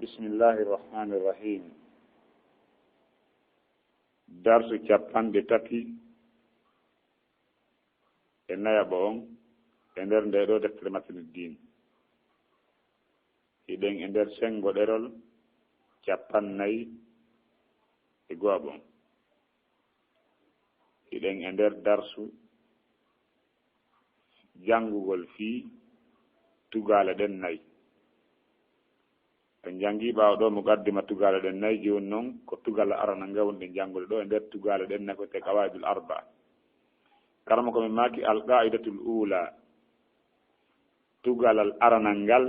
بسم الله الرحمن الرحيم. درس كابان بتاتي إن يبون إندر نديرو دكتورمات الدين. إذن إندر سنغو ديرول كابان ناي إغوابون. إذن إندر درسو جانغو في تugala den nay. En jangi baaw do muqaddima tugala den nay joni non ko tugala arana ngawde jangude do e der tugala den nako te qawaidul arba karama ko min maki al qaidatul ula tugala al arana ngal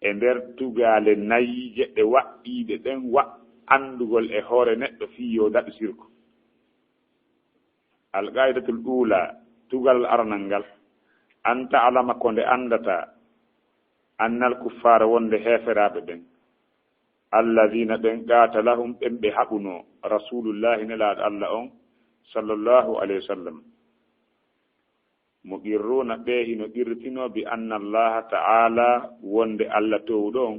e der tugale nay je de waide den wa andugol e hore neddo fi yo dadi sirko al qaidatul ula tugal arana ngal anta alama konde andata annal kuffara wonde heferaɓe ɓen alladina ɓen qatalahum ɓen ɓe haɓuno rasulullahi nelaɗo allah on sallllahu alayhi wa sallam muqirruna ɓe hino qirtino bi anna allaha ta'ala wonde allah towɗo on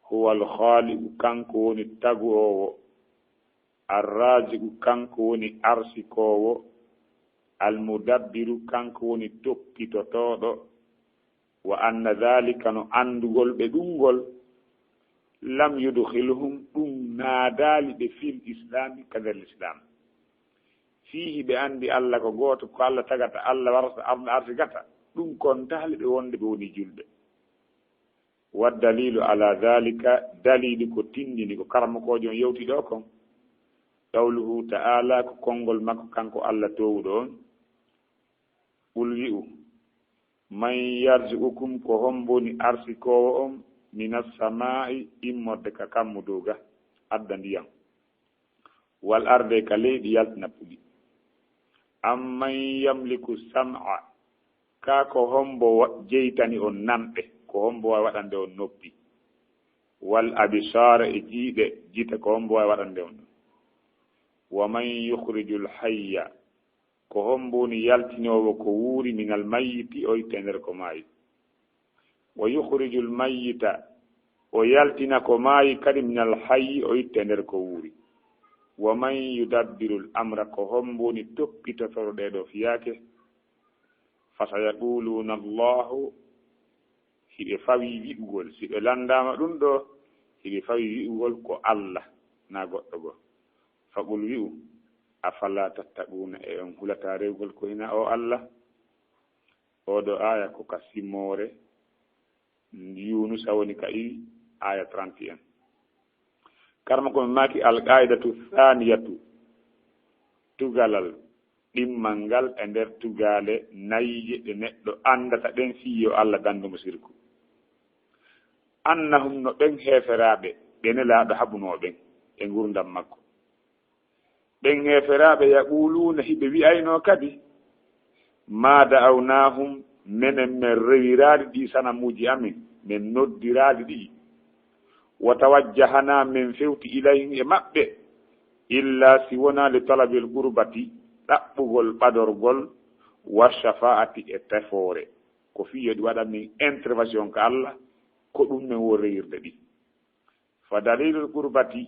huwa alkhaliqu kanko woni tagowo arraziqu kanko woni arsikowo almudabbiru kanko woni toppitotoɗo wa anna dhalika no andugol ɓe ɗumgol lam yudkhilhum ɗum naadali ɓe fil islami kadal islam fihi ɓe andi allah ko goto ko allah tagata allah warata allah arsigata ɗum kon tahli ɓe wonde ɓe woni julɓe waddalilu ala dhalika dalili ko tindini ko karmakojo on yewti ɗo kon qawluhu ta'ala ko konngol makko kanko allah towɗo on qul wi'u man yarzuqukum ko homboni arsikowo on minas samai immorde ka kammuduga adda ndiyam wal arde ka leydi yaltina puɗi amman yamliku sam'a ka ko hombo jeytani on nanɓe ko hombo wawi waɗande on noppi wal abisara e jiiɗe jita ko hombo wawi waɗande on wa man yukhrijul hayya ko homboni yaltinowo ko wuuri minal mayyiti o itte nder ko maayi wa yukhrijul mayyita o yaltina ko maayi kadi minal hayyi o itte nder ko wuuri wa man yudabbirul amra ko homboni toppitotoro ɗeɗo fiyake fasayaquluna allahu hiɓe fawi wi'ugol si ɓe landama ɗum ɗo hiɓe fawi wi'ugol ko allah na goɗɗo go faqul wi'u afala tattaquna e on hulata rewgol ko hina o allah oɗo aya ko ka simmore yunusa woni ka i aya 31 karma komi maki alqaidatu thaniyatu tugalal ɗimmal ngal e nder tugale nayije ɗe neɗɗo andata ɗen fiyo allah gandumo sirku annahum no ɓen heferaɓe ɓe nelaɗo haɓunoɓen e gurdam makko ɓen heferaɓe yaquluna hiɓe wi'ayno kadi ma da'awnahum menen min rewiraɗi ɗi sanamuji amin min noddiraɗi ɗi wa tawajjahana min fewti ilayhim e maɓɓe illa si wona li talabil qurbati ɗaɓɓugol ɓadorgol wa shafa'ati e tefore ko fiyoɗi waɗa min intervention ka allah ko ɗum min wo rewirde ɗi fa dalilul qurbati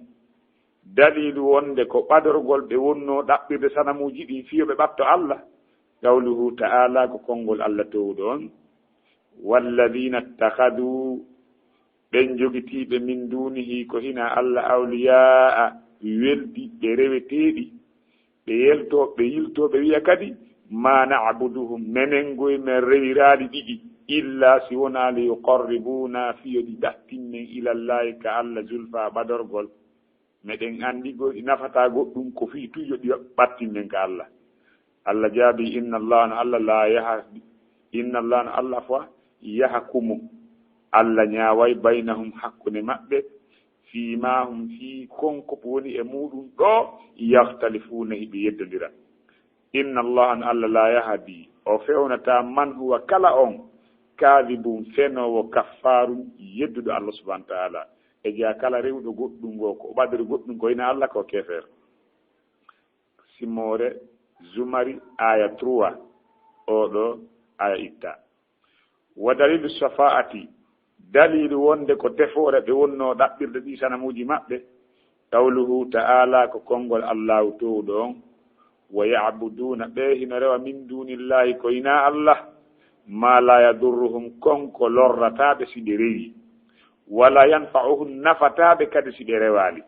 dalilu wonde ko ɓadorgol ɓe wonno ɗaɓɓirde sanamuji ɗin fiyo ɓe ɓatto allah qawluhu ta'ala ko konngol allah towɗo on walladina ittakhadu ɓen jogitiɓe min dunihi ko hina allah awliya'a weldi ɓe reweteɗi ɓe yiltoɓe wiya kadi ma na'buduhum menen goye men rewiraɗi ɗiɗi illa si wona li yuqarribuna fiyoɗi ɗattinnen ilallahi ka allah zulfa ɓadorgol meɗen andi goɗi nafata goɗɗum ko fi tujoɗi ɓattinnen ka allah allah jaabi inna allah no allah la yaha inna allah no allah fa yahkumu allah ñaway baynahum hakkude maɓɓe fima hum fi konko woni e muɗum ɗo yahtalifuna hiɓe yeddodira inna allah no allah la yahdi o fewnata man huwa kala on kadibum fenowo kaffarum yedduɗo allah subahana wa taala e jaa kala rewɗo goɗɗum ngo ko ɓadori goɗɗum ko ina allah ko kefeer simmore zumari aya 3 oɗo aya itta wa dalilu shafa'ati dalilu wonde ko tefoore ɓe wonno ɗaɓɓirde ɗi sanamuji maɓɓe qawluhu ta'ala ko konngol allahu towɗo on wa ya'buduna ɓe hino rewa min dunillahi koyna allah ma la yadurruhum konko lorrataɓe si ɓe rewi wala yanfa'uhum nafataɓe kadi si ɓe rewali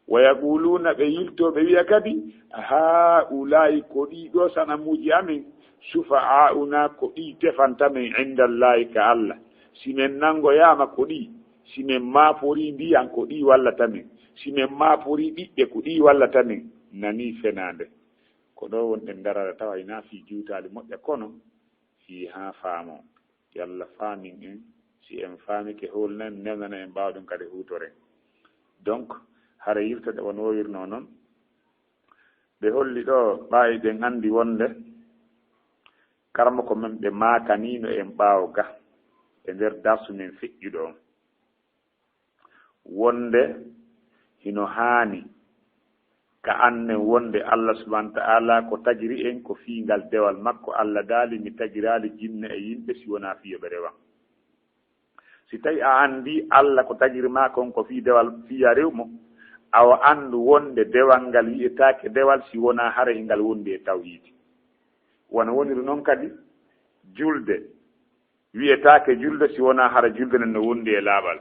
wa yaquluna ɓe yiltoɓe wiya kadi ha ulayi ko ɗiɗo sanamuji amin sufa'auna ko ɗi tefantamin indallahi ka allah simen nangoyama ko ɗi simen mapori mbiyan ko ɗi wallatamin simen mapori ɓiɓɓe ko ɗi wallatamin nani fenade ko ɗo wonɗen darara tawa ina fi juutali moƴƴa kono fi ha faamo yalla faamin en si en faamike holnen newnana en mbawɗum kadi hutoren donc hara yirtode won wowirno noon ɓe holli ɗo ɓawiɗen andi wonde karma ko men ɓe makanino en ɓaawo ga e nder darsu men feƴƴuɗo on wonde hino haani ka annen wonde allah subahana ta'ala ko tagiri en ko fiingal dewal makko allah daali mi tagirali jinne e yimɓe si wona fiyoɓe rewan si tawi a andi allah ko tagiri ma kon ko fii dewal fiya rewmo awa andu wonde dewal ngal wiyetake dewal si wona hara e ngal wondi e tawhidi wona woniri noon kadi julde wiyetake julde si wona hara julde nen no wondi e laaɓal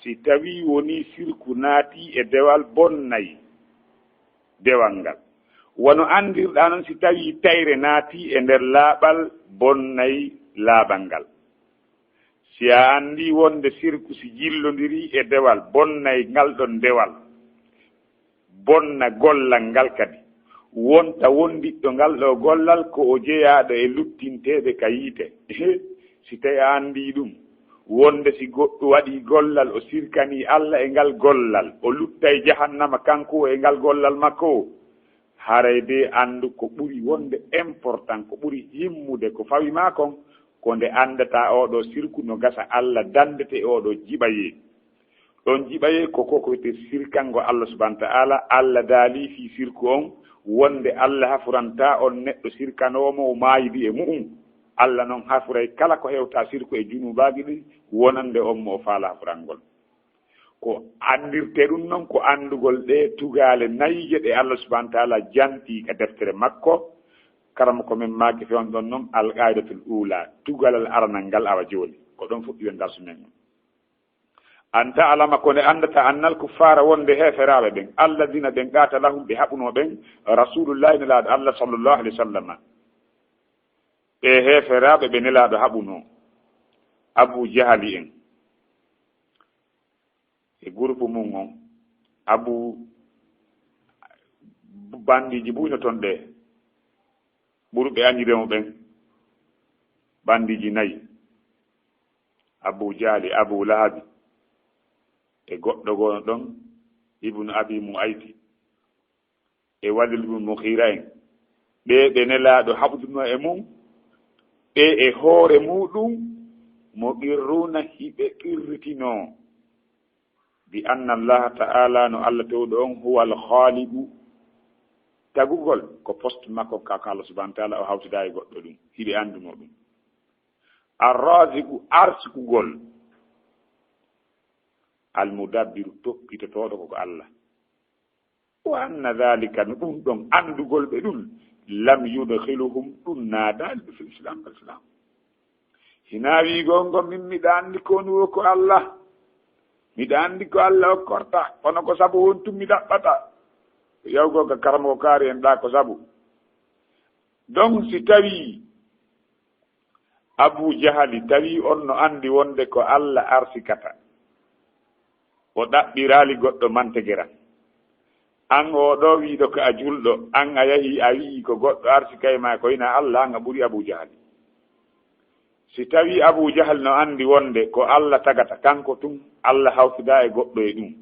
si tawi woni sirku naati e dewal bonnayi dewal ngal wono andirɗa noon si tawi tayre naati e nder laaɓal bonnayi laaɓal ngal si a andi wonde sirku si jillodiri e dewal bonnayi ngal ɗon dewal bonna gollal ngal kadi wonta wondiɗɗo ngal ɗo gollal ko o jeeyaɗo e luttinteɓe ka yiite si tawi a andi ɗum wonde si goɗɗo waɗi gollal o sirkani allah e ngal gollal o luttay jahannama kanko e ngal gollal makko haray de andu ko ɓuri wonde important ko ɓuri himmude ko fawi ma kon ko nde andata oɗo sirku no gasa allah dandete oɗo jiɓaye ɗon jiɓaye koko ko wiyete sirkango allah subahana ta'ala allah daali fi sirku on wonde allah hafuranta on neɗɗo sirkanomo o maayidi e mu'um allah noon hafuray kala ko hewta sirku e junubaji ɗi wonande on mo o faala hafurangol ko andirte ɗum noon ko andugol ɗe tugale nayije ɗe allah subahana taala janti ka deftere makko karama komin maaki fewn ɗon noon alqaidatul ula tugalal aranal ngal awa joni ko ɗon fuɗɗi wen darsu men anta alama ko nde andata annal kuffara wonde heferaɓe ɓen alladina ɓen qata lahum ɓe haɓuno ɓen rasulullahi nelaɗo allah sallllahu alih w sallam ɓe heferaɓe ɓe nelaɗo haɓuno abou jahali en e groupe mum on abou bandiji buyno toon ɗe ɓurɓe añiremo ɓen bandiji nayyi abou jahali abou lahabi e goɗɗo gono ɗon ibnu abi muayti e walid ibnu mukhira en ɓe nelaɗo haɓduno e mum ɓe e hoore muɗum mo qirruna hiɓe qirritino bi anna allaha ta'ala no allah tewɗo on huwa al khaliqu tagugol ko poste makko kaka allah subahana taala o hawtida e goɗɗo ɗum hiɓe anduno ɗum arraziqu arsikugol almudabbiru toppitotoɗo koko allah wa anna dhalika no ɗum ɗon andugol ɓe ɗum lam yudkhiluhum ɗum naadali ɓe fil islam al islam hina wigongo min miɗa andi ko nuwo ko allah miɗa andi ko allah hokkorta kono ko sabu wontum mi ɗaɓɓata yawgo ka karamo kaari en ɗa ko sabu donc si tawi abou jahali tawi on no andi wonde ko allah arsikata o ɗaɓɓirali goɗɗo mantegera an oɗo wiiɗo ko a julɗo an a yahi a wii ko goɗɗo arsikay ma ko ina allah an a ɓuuri abou jahali si tawi abou jahal no andi wonde ko allah tagata kanko tun allah hawtida e goɗɗo e ɗum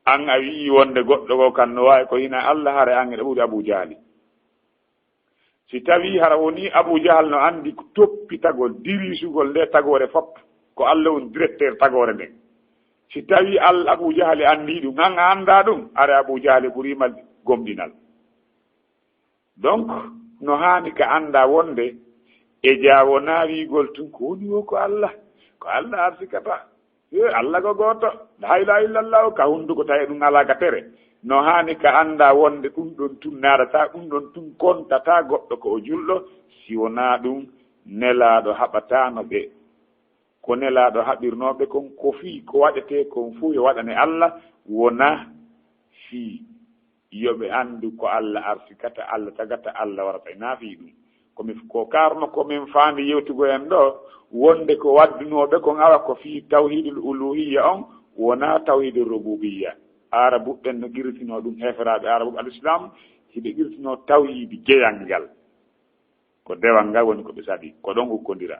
an a wii wonde goɗɗo ko kan no wawi ko ina allah hare an eɗa ɓuuri abou jahali si tawi hara woni abou jahal no andi toppitagol dirisugol nde tagore fopp ko allah woni directeur tagore nden si tawi allah abou jahali andi ɗum an a anda ɗum ara abou jahali ɓurimal gomɗinal donc no hani ka anda wonde e jawo naawigol tun ko woni wo ko allah ko Allah arsikata Allah go goto la ilaha illallah ka hunduko tawi ɗum ala ka tere no hani ka anda wonde ɗum ɗon tun naɗata ɗum ɗon tun kontata goɗɗo ko o julɗo si wona ɗum nelaɗo haɓatano ɓe ko nelaɗo haɓirnoɓe kon ko fii ko waɗete kon fuu yo waɗane Allah wona fii yoɓe andu ko Allah arsikata Allah tagata Allah warata naafi ɗum komi ko karno komin faandi yewtugo en ɗo wonde ko waddunoɓe kon awa ko fii tawhidul uluhiyya on wona tawhidul rububiyya arabuɓen no girtino ɗum heferaɓe arabu al-islam hiɓe girtino tawhidi jeyal ngal ko dewal ngal woni ko ɓe sadi ko ɗon hukkodira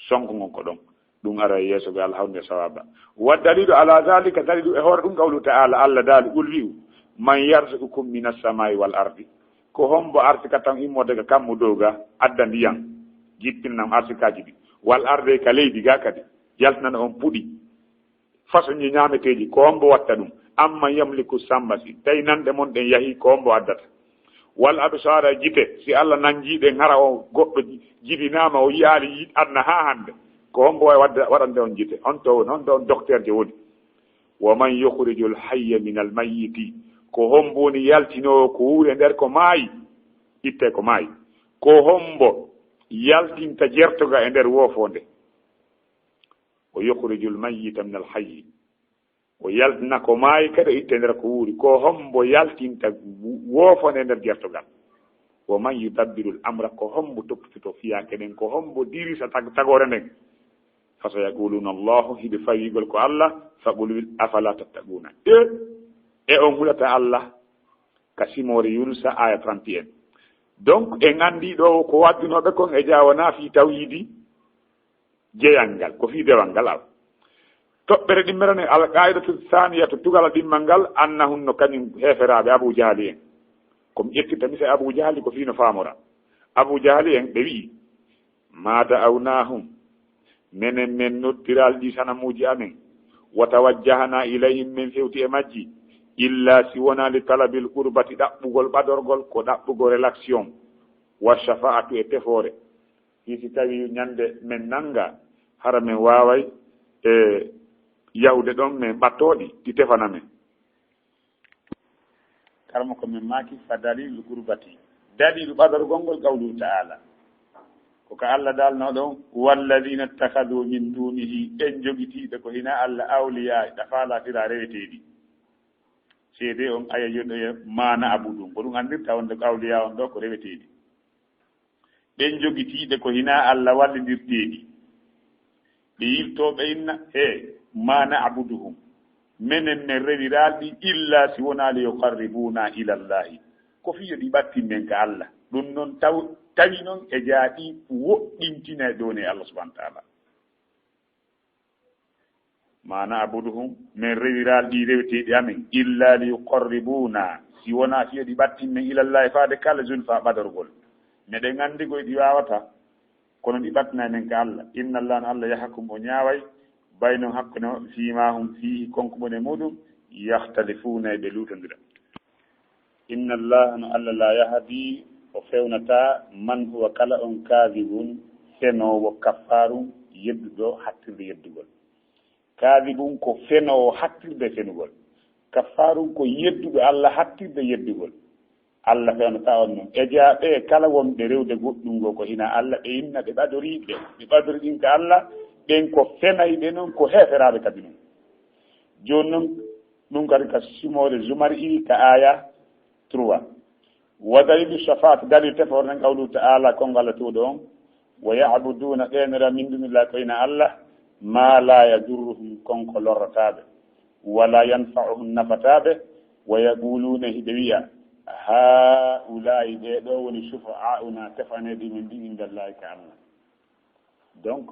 sonko ngon ko ɗon ɗum ara yeeso go Allah hawde sawaba wa dalilu ala zalika dalilu e hoore ɗum qawlu ta'ala Allah daali qul wi'u man yarzuqukum minas samai wal ardi ko hombo arsika tan immode ga kammu dow ga adda ndiyam jippinam arsikaji ɗi wal arde ka leydi ga kadi yaltinana on puɗi façon ñi ñameteji ko hombo watta ɗum amma yamliku sambasi tawi nande mon ɗen yahi ko hombo addata wal absara jite si Allah nanjiɗe ngara o goɗɗo jibinama o yiyaali adna ha hande ko hombo wawi waɗande on jite on to woni on ɗo on docteur je woni wa man yukhrijul hayya min al mayyiti ko hombo woni yaltinowo ko wuuri e nder ko maayi itte ko maayi ko hombo yaltinta jertoga e nder woofonde o yukhrijul mayyita min al hayyi o yaltina ko maayi kadi itte nder ko wuuri ko hombo yaltinta woofonde e nder jertogal wo man yudabbirul amra ko hombo toppitoto fiyake ɗen ko hombo dirisa tagore nden faso yaquluna allahu hiɓe fawigol ko Allah faqul afala tattaquna e on hulata Allah ka simore Yunusa aya 31 donc en andi ɗo ko waddinoɓe kon e jawana fi tawhidi jeyal ngal ko fi dewal ngal aw toɓɓere ɗimmerane alqaidatu saniyatu tugala ɗimmal ngal annahunno kañum heferaɓe Abu Jahali en komi ƴettita mise Abu Jahali ko fino famora Abu Jahali en ɓe wi ma da'awnahum menen men noddiral ɗi sanamuji amen wa tawajjahana ilayhim min fewti e majji illa si wona li talabil qurbati ɗaɓɓugol ɓadorgol ko ɗaɓɓugo relaxion wa shafa'atu e tefore hisi tawi ñande men nanga hara men waway e yawde ɗon men ɓattoɗi ɗi tefana men karma ko min maki fa dalilu qurbati dalilu ɓadorgol ngol qawlu ta'ala ko ka Allah dalno ɗon walladina ittakhadu min dunihi en jogitiɓe ko hina Allah awliya ɗafalafira reweteɗi seede on aya yoɗoye mana abudum ko ɗum andirta wonde ko awliya on ɗo ko reweteɗi ɓen jogitiɓe ko hina Allah wallidirteɗi ɓe yiltoɓe inna mana abuduhum menen men rewiraɗi illa si wona li yuqarribuna ila llahi ko fiyo ɗi ɓattinmen ka Allah ɗum noon tawi noon e jaaɗi woɗɗintina ɗone Allah subahana taala mana abuduhum min rewiral ɗi reweteɗi amen illa li yuqarribuna si wona fiyo ɗi ɓattinmen ilallahi faade kala zulfa ɓadorgol meɗen andi koye ɗi wawata kono ɗi ɓattina men ka Allah inna allah no Allah yahakum o ñaaway bayno hakkude maɓɓe fimahum fihi konkumone muɗum yahtalifuna e ɓe lutodira inna allah no Allah la yahdi o fewnata man huwa kala on kaadibun fenowo kaffarum yedduɗo hattirde yeddugol kaadibun ko fenowo hattirde fenugol kaffarum ko yedduɗo Allah hattirde yeddugol Allah fewnata on noon e jaaɓe kala wonɓe rewde goɗɗum ngo ko hina Allah ɓe inna ɓe ɓadoriɓe ɓe ɓadori ɗin ka Allah ɓen ko fenayɓe noon ko heferaɓe kadi noon joni noon ɗum kadi ka simore Zumar ka aya 3 wa dalilu shafa'at dalil tefor nan qawlu ta'ala kongo Allah tuɗo on wa ya'buduna ɗenira min dunillahi ko hina Allah ma la yadurruhum konko lorrataɓe wala yanfa'uhum nafataɓe wa yaquluna hiɓe wiya haulayi ɓeɗo woni sufa'auna tefaneɗi min ɗi indallahi ka Allah donc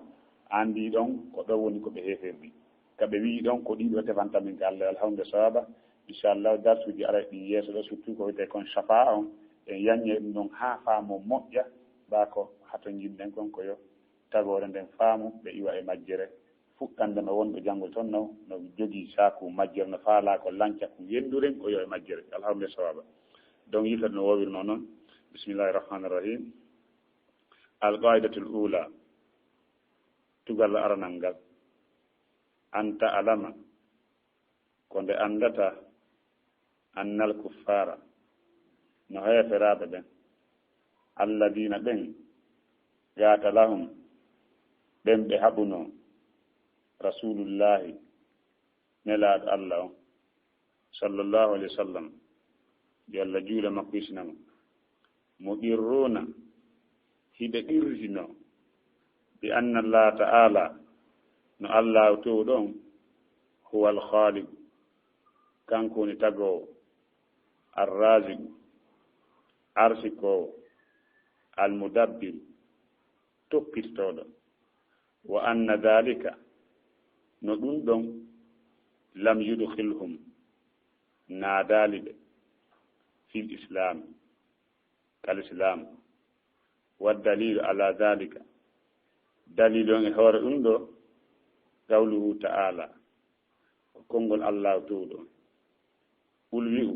andi ɗon ko ɗo woni koɓe heferɗi kaɓe wi ɗon ko ɗiɗo tefanta min ka Allah alhamdulillah sawaba inchallah darsuji ara ɗi yeeso ɗo surtout ko wiyete kon chafa on en yañe ɗum ɗon ha faamo moƴƴa mba ko hato jinɗen kon ko yo tagore nden faamu ɓe iwa e majjere fuɗɗande no wonɗo janggo toon no jogii saku majjere no faala ko lanca ko yenduren o yo e majjere alhamdulillah sawaba donc yifat no wowirno noon bismillahi rahmani rahim alqaidatul ula tugal aranangal anta alama konde andata annal kuffara no heeferaɓe ɓen alladina ɓen gata lahum ɓen ɓe haɓuno rasulullahi nelaɗo allah o sallllahu alayhi wa sallam yo allah juula makko isnama mo qirruna hiɓe qirritino bi anna allah ta'ala no allah to ɗon huwa alkhaliqu kanko woni tagowo arraziqu arsikowo almudabbiru toppitoɗo wa anna dhalika no ɗum ɗon lam yudkhilhum naadali ɓe fil islam kal islam wa dalilu ala dhalika dalilu on e hoore ɗum ɗo qawluhu ta'ala konngol allah towɗo qul wi'u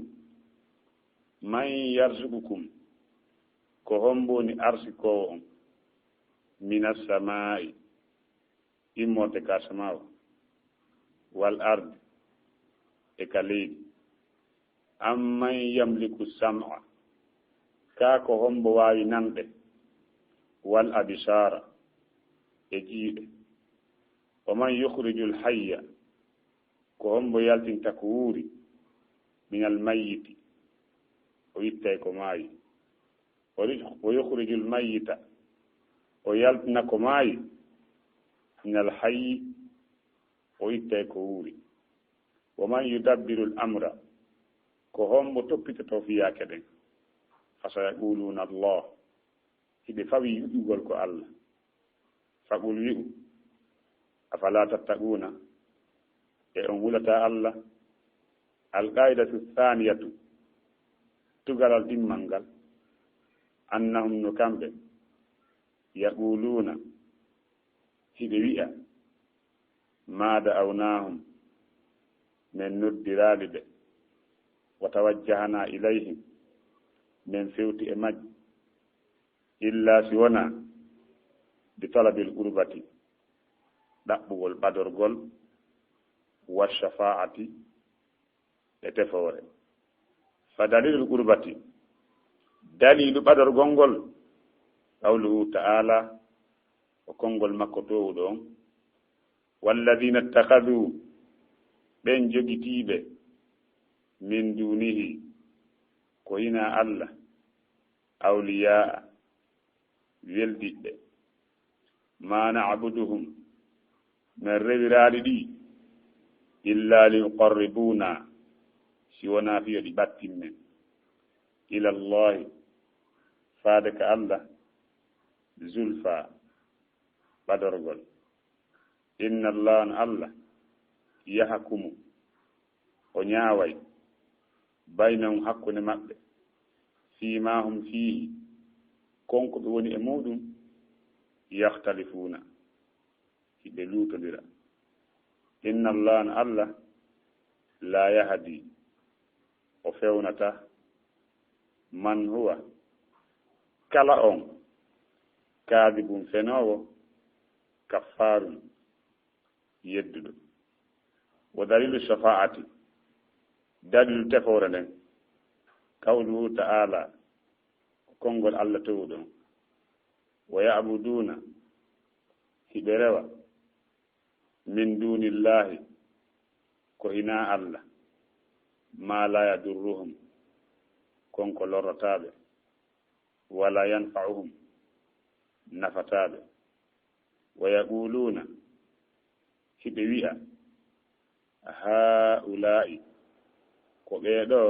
man yarzuqukum ko homboni arsikowo on minas samai immorde ka samawo wal ardi e ka leydi amman yamliku sam'a ka ko hombo wawi nanɗe wal abisara e jiiɗe wa man yukhrijul hayya ko hombo yaltinta ko wuuri minal mayyiti o ittay ko maayi o yukhrijul mayyita o yaltina ko maayi minal hayyi o ittay ko wuuri wa man yudabbirul amra ko hombo toppitoto fiyaake ɗen fasayaquluna allah hiɓe fawi yuɗugol ko allah faqul wi'u afala tattaquna e on hulata allah alqaidatu thaniyatu tugalal ɗimmal ngal annahum no kamɓe yaquluna hiɓe wi'a maada awnahum min noddirali ɓe wa tawajjahana ilayhim min fewti e majji illa si wona bi talabil qurbati ɗaɓɓugol ɓadorgol wa shafaati e tefore fa dalilul qurbati dalilu ɓadorgol ngol qawluhu ta'ala o konngol makko towɗo on walladina ittakhadhu ɓen jogitiiɓe min dunihi ko hina allah awliya'a weldiɓɓe ma na'buduhum min rewiraɗi ɗi illa liuqarribuna si wona fiyo ɗi ɓattin men ila llahi faade ka allah zulfa ɓadorgol inna allah no allah yahkumu o ñaaway baynahum hakkunde maɓɓe fima hum fihi konko ɓe woni e muɗum yahtalifuna hiɓe luutodira inna allah no allah la yahdi o fewnata man huwa kala on kaadibum fenowo kaffarum yedduɗo wa dalilu shafaati dalilu tefore nden qawluhu ta'ala konngol allah towɗon wa ya'buduna hiɓe rewa min dunillahi ko hina allah ma la yadurruhum konko lorrotaɓe wala yanfa'uhum nafataɓe wa yaquluna hiɓe wi'a ha'ula'i ko ɓeeɗo